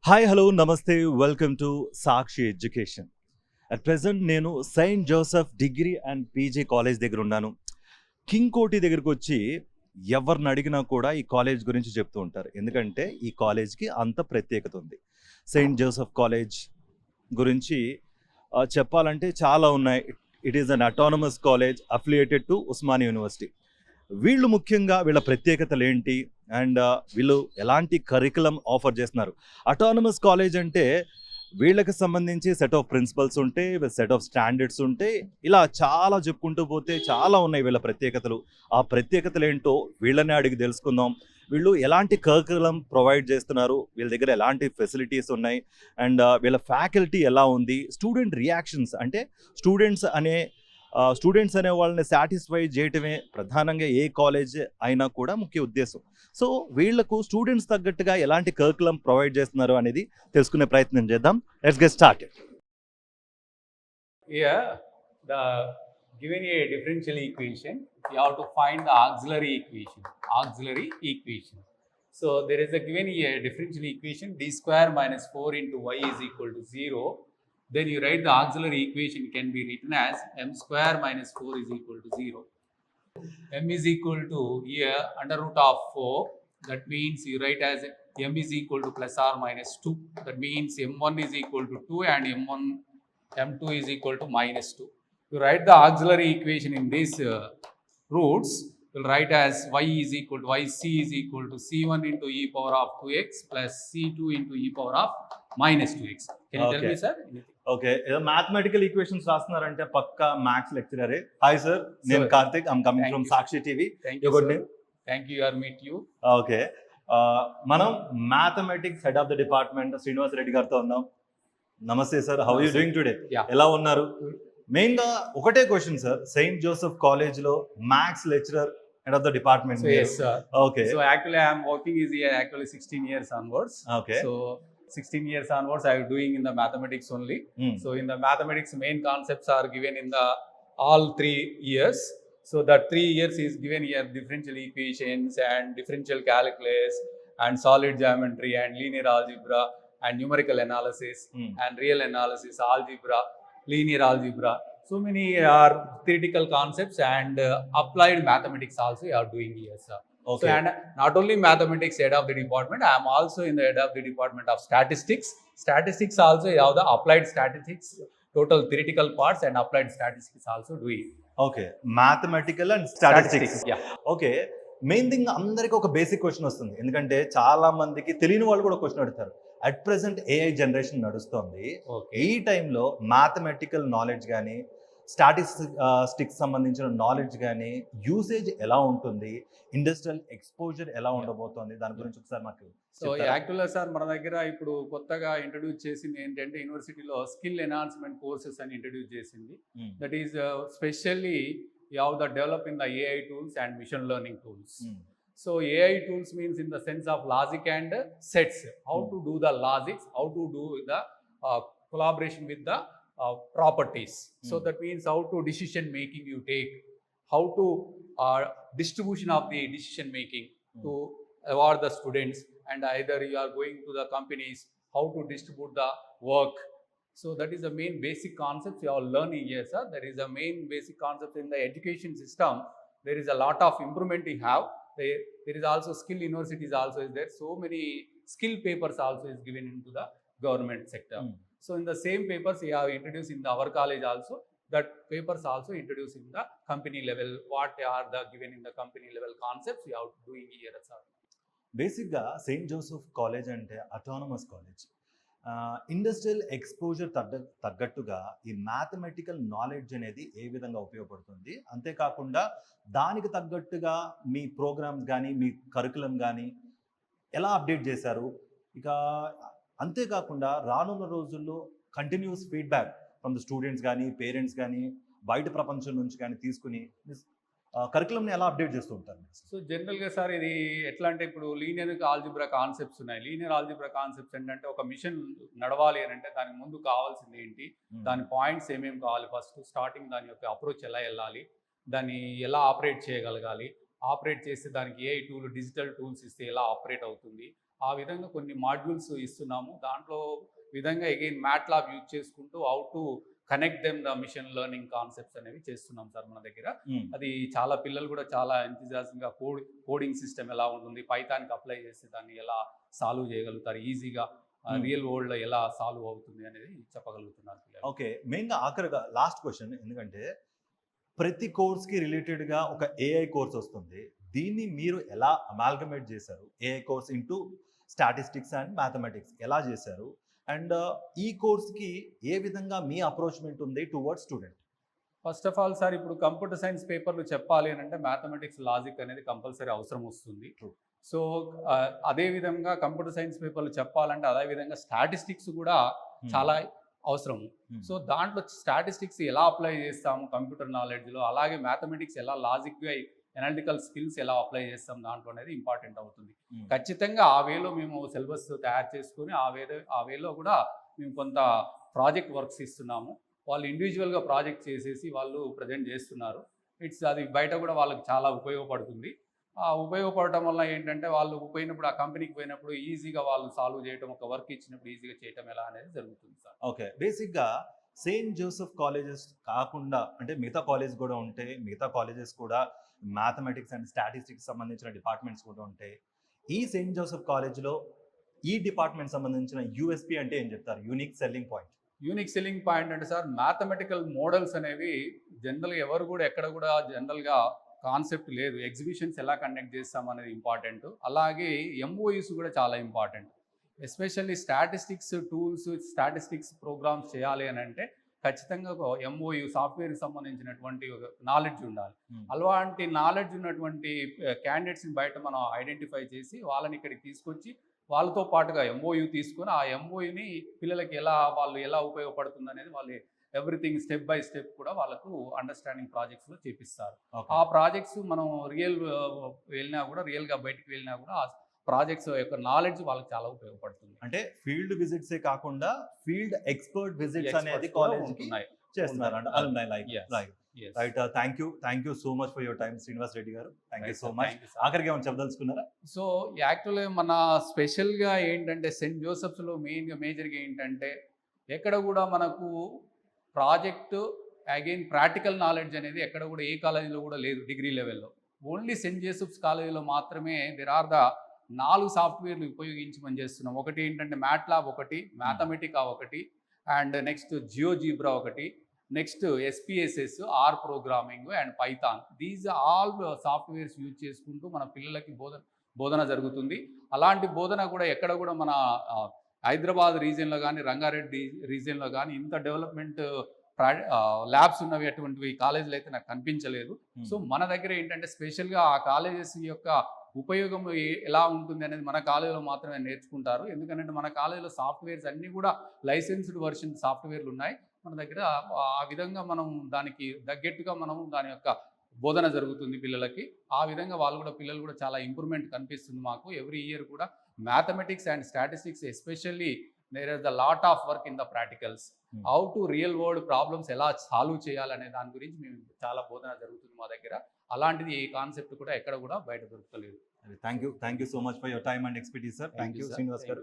Hi hello నమస్తే welcome to Sakshi education. At present నేను Saint Joseph degree and PG college దగ్గర ఉన్నాను. King కోటి దగ్గరికి వచ్చి ఎవరిని అడిగినా కూడా ఈ కాలేజ్ గురించి చెప్తూ ఉంటారు. ఎందుకంటే ఈ కాలేజ్కి అంత ప్రత్యేకత ఉంది. సెయింట్ జోసెఫ్ కాలేజ్ గురించి చెప్పాలంటే చాలా ఉన్నాయి. It is an autonomous college affiliated to Osmania university. వీళ్ళు ముఖ్యంగా వీళ్ళ ప్రత్యేకతలు ఏంటి అండ్ వీళ్ళు ఎలాంటి కరికులం ఆఫర్ చేస్తున్నారు. అటానమస్ కాలేజ్ అంటే వీళ్ళకి సంబంధించి సెట్ ఆఫ్ ప్రిన్సిపల్స్ ఉంటాయి, సెట్ ఆఫ్ స్టాండర్డ్స్ ఉంటాయి. ఇలా చాలా చెప్పుకుంటూ పోతే చాలా ఉన్నాయి వీళ్ళ ప్రత్యేకతలు. ఆ ప్రత్యేకతలు ఏంటో వీళ్ళనే అడిగి తెలుసుకుందాం. వీళ్ళు ఎలాంటి కరికులం ప్రొవైడ్ చేస్తున్నారు, వీళ్ళ దగ్గర ఎలాంటి ఫెసిలిటీస్ ఉన్నాయి అండ్ వీళ్ళ ఫ్యాకల్టీ ఎలా ఉంది, స్టూడెంట్ రియాక్షన్స్ అంటే స్టూడెంట్స్ అనే వాళ్ళని సాటిస్ఫై చేయటమే ప్రధానంగా ఏ కాలేజ్ అయినా కూడా ముఖ్య ఉద్దేశం. సో వీళ్లకు స్టూడెంట్స్ తగ్గట్టుగా ఎలాంటి కరికులం ప్రొవైడ్ చేస్తున్నారు అనేది తెలుసుకునే ప్రయత్నం చేద్దాం. Let's get started. Here, the given a differential equation, you have to find the auxiliary equation. Auxiliary equation. So there is a given a differential equation d square minus 4 into y is equal to 0. Then you write the auxiliary equation can be written as m square minus 4 is equal to 0. M is equal to here under root of 4. That means you write as m is equal to plus or minus 2. That means m1 is equal to 2 and m2 is equal to minus 2. You write the auxiliary equation in these roots. You'll write as y is equal to yc is equal to c1 into e power of 2x plus c2 into e power of minus 2x. Can you tell me, sir? Okay, ఏదో mathematical equations రాస్తున్నారంటే పక్కా maths లెక్చరరే. Hi sir, నేను Karthik, I'm coming from Sakshi TV. Thank you, I meet you. Okay, మనం mathematics head of the department Srinivas Reddy గారితో ఉన్నాం. నమస్తే sir, how you doing today? ఎలా ఉన్నారు? మెయిన్ గా ఒకటే question sir, Saint Joseph college లో maths lecturer head of the department. So yes, sir. Okay. So actually I am working is here actually 16 years onwards. Okay. So 16 years onwards I am doing in the mathematics only. So in the mathematics main concepts are given in the all 3 years. So that 3 years is given here differential equations and differential calculus and solid geometry and linear algebra and numerical analysis and real analysis, algebra, linear algebra. So many are theoretical concepts and applied mathematics also you are doing here, sir. Okay. So and not only mathematics head of the department, I am also in the head of the department of statistics. Statistics also you have the applied statistics, total theoretical parts and applied statistics also doing. Okay, mathematical and statistics. Yeah. Okay, main thing అందరికి ఒక basic question వస్తుంది, ఎందుకంటే చాలా మందికి తెలియని వాళ్ళు కూడా question అడుగుతారు. అట్ ప్రెసెంట్ ఏఐ జనరేషన్ నడుస్తుంది. ఈ టైంలో మ్యాథమెటికల్ నాలెడ్జ్ కానీ స్టాటిస్టిక్స్ సంబంధించిన నాలెడ్జ్ కానీ యూసేజ్ ఎలా ఉంటుంది, ఇండస్ట్రియల్ ఎక్స్పోజర్ ఎలా ఉండబోతోంది, దాని గురించి ఒకసారి మాకు. సో యాక్చువల్గా సార్ మన దగ్గర ఇప్పుడు కొత్తగా ఇంట్రడ్యూస్ చేసింది ఏంటంటే యూనివర్సిటీలో స్కిల్ ఎన్హాన్స్మెంట్ కోర్సెస్ అని ఇంట్రడ్యూస్ చేసింది. That is specially you have the develop in the AI tools and machine learning tools. So AI tools means in the sense of logic and sets, how to do the logics, how to do the collaboration with the properties. So that means how to decision making you take, how to distribution of the decision making to award the students, and either you are going to the companies, how to distribute the work. So that is the main basic concepts you are learning here, sir. That is the main basic concept in the education system. There is a lot of improvement we have. There is also skill universities also is there. So many skill papers also is given into the government sector. So in the same papers we have introduced in our college also. That papers also introduced in the company level. What are the given in the company level concepts we are doing here, sir. Basic ga Saint Joseph College ante autonomous college. Industrial exposure తగ్గట్టుగా ఈ mathematical knowledge అనేది ఏ విధంగా ఉపయోగపడుతుంది, అంతేకాకుండా దానికి తగ్గట్టుగా మీ programmes కానీ మీ curriculum కానీ ఎలా అప్డేట్ చేశారు, ఇక అంతేకాకుండా రానున్న రోజుల్లో continuous feedback from the students కానీ పేరెంట్స్ కానీ బయట ప్రపంచం నుంచి కానీ తీసుకుని కరికులంని ఎలా అప్డేట్ చేస్తూ ఉంటారు? సో జనరల్గా సార్ ఇది ఎట్లా అంటే ఇప్పుడు లీనియర్ ఆల్జిబ్రా కాన్సెప్ట్స్ ఉన్నాయి. లీనియర్ ఆల్జిబ్రా కాన్సెప్ట్స్ ఏంటంటే ఒక మిషన్ నడవాలి అని అంటే దానికి ముందు కావాల్సింది ఏంటి, దాని పాయింట్స్ ఏమేమి కావాలి, ఫస్ట్ స్టార్టింగ్ దాని యొక్క అప్రోచ్ ఎలా వెళ్ళాలి, దాన్ని ఎలా ఆపరేట్ చేయగలగాలి, ఆపరేట్ చేస్తే దానికి ఏ టూల్ డిజిటల్ టూల్స్ ఇస్తే ఎలా ఆపరేట్ అవుతుంది, ఆ విధంగా కొన్ని మాడ్యూల్స్ ఇస్తున్నాము. దాంట్లో విధంగా అగైన్ మ్యాట్లాబ్ యూజ్ చేసుకుంటూ how to connect them the machine learning concepts అనేవి చేస్తున్నాం సార్ మన దగ్గర. అది చాలా పిల్లలు కూడా చాలా ఎంతూజియాజంగా కోడింగ్ సిస్టమ్ ఎలా ఉంటుంది, పైథాన్కి అప్లై చేసి దాన్ని ఎలా సాల్వ్ చేయగలుగుతారు, ఈజీగా రియల్ వరల్డ్లో ఎలా సాల్వ్ అవుతుంది అనేది చెప్పగలుగుతున్నారు పిల్లలు. ఓకే, మెయిన్గా ఆఖరిగా లాస్ట్ క్వశ్చన్, ఎందుకంటే ప్రతి కోర్స్కి రిలేటెడ్గా ఒక ఏఐ కోర్స్ వస్తుంది. దీన్ని మీరు ఎలా అమాల్గమేట్ చేశారు? AI course into statistics and mathematics ఎలా చేశారు? అండ్ ఈ కోర్స్కి ఏ విధంగా మీ అప్రోచ్మెంట్ ఉంది towards student? First of all sir, ఇప్పుడు కంప్యూటర్ సైన్స్ పేపర్లు చెప్పాలి అని అంటే మ్యాథమెటిక్స్, లాజిక్ అనేది కంపల్సరీ అవసరం వస్తుంది. True. సో అదే విధంగా కంప్యూటర్ సైన్స్ పేపర్లు చెప్పాలంటే అదే విధంగా స్టాటిస్టిక్స్ కూడా చాలా అవసరము. సో దాంట్లో స్టాటిస్టిక్స్ ఎలా అప్లై చేస్తాము కంప్యూటర్ నాలెడ్జ్లో, అలాగే మ్యాథమెటిక్స్ ఎలా లాజిక్గా ఎనాలిటికల్ స్కిల్స్ ఎలా అప్లై చేస్తాం దాంట్లో అనేది ఇంపార్టెంట్ అవుతుంది. ఖచ్చితంగా ఆ వేలో మేము సిలబస్ తయారు చేసుకుని ఆ వేలో కూడా మేము కొంత ప్రాజెక్ట్ వర్క్స్ ఇస్తున్నాము. వాళ్ళు ఇండివిజువల్గా ప్రాజెక్ట్ చేసేసి వాళ్ళు ప్రజెంట్ చేస్తున్నారు. అది బయట కూడా వాళ్ళకి చాలా ఉపయోగపడుతుంది. ఆ ఉపయోగపడటం వల్ల ఏంటంటే వాళ్ళు పోయినప్పుడు, ఆ కంపెనీకి పోయినప్పుడు ఈజీగా వాళ్ళు సాల్వ్ చేయడం, ఒక వర్క్ ఇచ్చినప్పుడు ఈజీగా చేయడం ఎలా అనేది జరుగుతుంది సార్. ఓకే, బేసిక్గా సెయింట్ జోసెఫ్ కాలేజెస్ కాకుండా అంటే మిగతా కాలేజ్ కూడా ఉంటాయి, మిగతా కాలేజెస్ కూడా మ్యాథమెటిక్స్ అండ్ స్టాటిస్టిక్స్ సంబంధించిన డిపార్ట్మెంట్స్ కూడా ఉంటాయి. ఈ సెయింట్ జోసెఫ్ కాలేజ్లో ఈ డిపార్ట్మెంట్ సంబంధించిన యూఎస్పీ అంటే ఏం చెప్తారు? Unique selling point. Unique selling point అంటే సార్, మ్యాథమెటికల్ మోడల్స్ అనేవి జనరల్గా ఎవరు కూడా ఎక్కడ కూడా జనరల్గా కాన్సెప్ట్ లేదు. ఎగ్జిబిషన్స్ ఎలా కండక్ట్ చేస్తాం అనేది ఇంపార్టెంట్. అలాగే ఎంఓయూస్ కూడా చాలా important. Especially statistics tools, statistics programs చేయాలి అని అంటే ఖచ్చితంగా ఒక ఎంఓయూ, సాఫ్ట్వేర్కి సంబంధించినటువంటి నాలెడ్జ్ ఉండాలి. అలాంటి నాలెడ్జ్ ఉన్నటువంటి క్యాండిడేట్స్ని బయట మనం ఐడెంటిఫై చేసి వాళ్ళని ఇక్కడికి తీసుకొచ్చి వాళ్ళతో పాటుగా ఎంఓయూ తీసుకొని ఆ ఎంఓయూని పిల్లలకి వాళ్ళు ఎలా ఉపయోగపడుతుంది అనేది వాళ్ళు ఎవ్రీథింగ్ స్టెప్ బై స్టెప్ కూడా వాళ్ళకు అండర్స్టాండింగ్ ప్రాజెక్ట్స్లో చేపిస్తారు. ఆ ప్రాజెక్ట్స్ మనం వెళ్ళినా కూడా, రియల్గా బయటికి వెళ్ళినా కూడా ఆ ప్రాజెక్ట్స్ యొక్క నాలెడ్జ్ వాళ్ళకి చాలా ఉపయోగపడుతుంది. అంటే ఫీల్డ్ విజిట్సే కాకుండా ఫీల్డ్ ఎక్స్పర్ట్ విజిట్స్ అనేది కాలేజ్కి చేస్తున్నారు. Right, thank you so much for your time Srinivas Reddy garu. Thank you so much. ఆఖరికి ఏమైనా చెప్పదలుచుకున్నారా? సో యాక్చువల్లీ మన స్పెషల్గా ఏంటంటే సెయింట్ జోసెఫ్స్లో మేజర్గా ఏంటంటే ఎక్కడ కూడా మనకు ప్రాజెక్టు అగైన్ ప్రాక్టికల్ నాలెడ్జ్ అనేది ఎక్కడ కూడా ఏ కాలేజీలో కూడా లేదు. డిగ్రీ లెవెల్లో ఓన్లీ సెయింట్ జోసెఫ్స్ కాలేజీలో మాత్రమే దెర్ ఆర్ ద 4 సాఫ్ట్వేర్లు ఉపయోగించి మనం చేస్తున్నాం. ఒకటి ఏంటంటే మ్యాట్లాబ్ ఒకటి, మ్యాథమెటికా ఒకటి, అండ్ నెక్స్ట్ జియోజీబ్రా ఒకటి, next SPSS, R programming and Python. These all softwares use చేసుకుంటూ మన పిల్లలకి బోధన జరుగుతుంది. అలాంటి బోధన కూడా ఎక్కడ కూడా మన హైదరాబాద్ రీజియన్లో కానీ, రంగారెడ్డి రీజియన్లో కానీ ఇంత డెవలప్మెంట్ ల్యాబ్స్ ఉన్నవి అటువంటివి కాలేజీలు అయితే నాకు కనిపించలేదు. సో మన దగ్గర ఏంటంటే స్పెషల్గా ఆ కాలేజెస్ యొక్క ఉపయోగం ఎలా ఉంటుంది అనేది మన కాలేజీలో మాత్రమే నేర్చుకుంటారు. ఎందుకంటే మన కాలేజీలో సాఫ్ట్వేర్స్ అన్నీ కూడా లైసెన్స్డ్ వర్షన్ సాఫ్ట్వేర్లు ఉన్నాయి మన దగ్గర. ఆ విధంగా మనం దానికి తగ్గట్టుగా మనం దాని యొక్క బోధన జరుగుతుంది పిల్లలకి. ఆ విధంగా పిల్లలు కూడా చాలా ఇంప్రూవ్మెంట్ కనిపిస్తుంది మాకు. ఎవ్రీ ఇయర్ కూడా mathematics and statistics especially there is the lot of work in the practicals. How to real world problems ఎలా సాల్వ్ చేయాలనే దాని గురించి మేము చాలా బోధన జరుగుతుంది మా దగ్గర. అలాంటిది ఈ కాన్సెప్ట్ కూడా ఎక్కడ కూడా బయట దొరకలేదు. Thank you so much for your time and expertise sir. Thank you Srinivas గారు.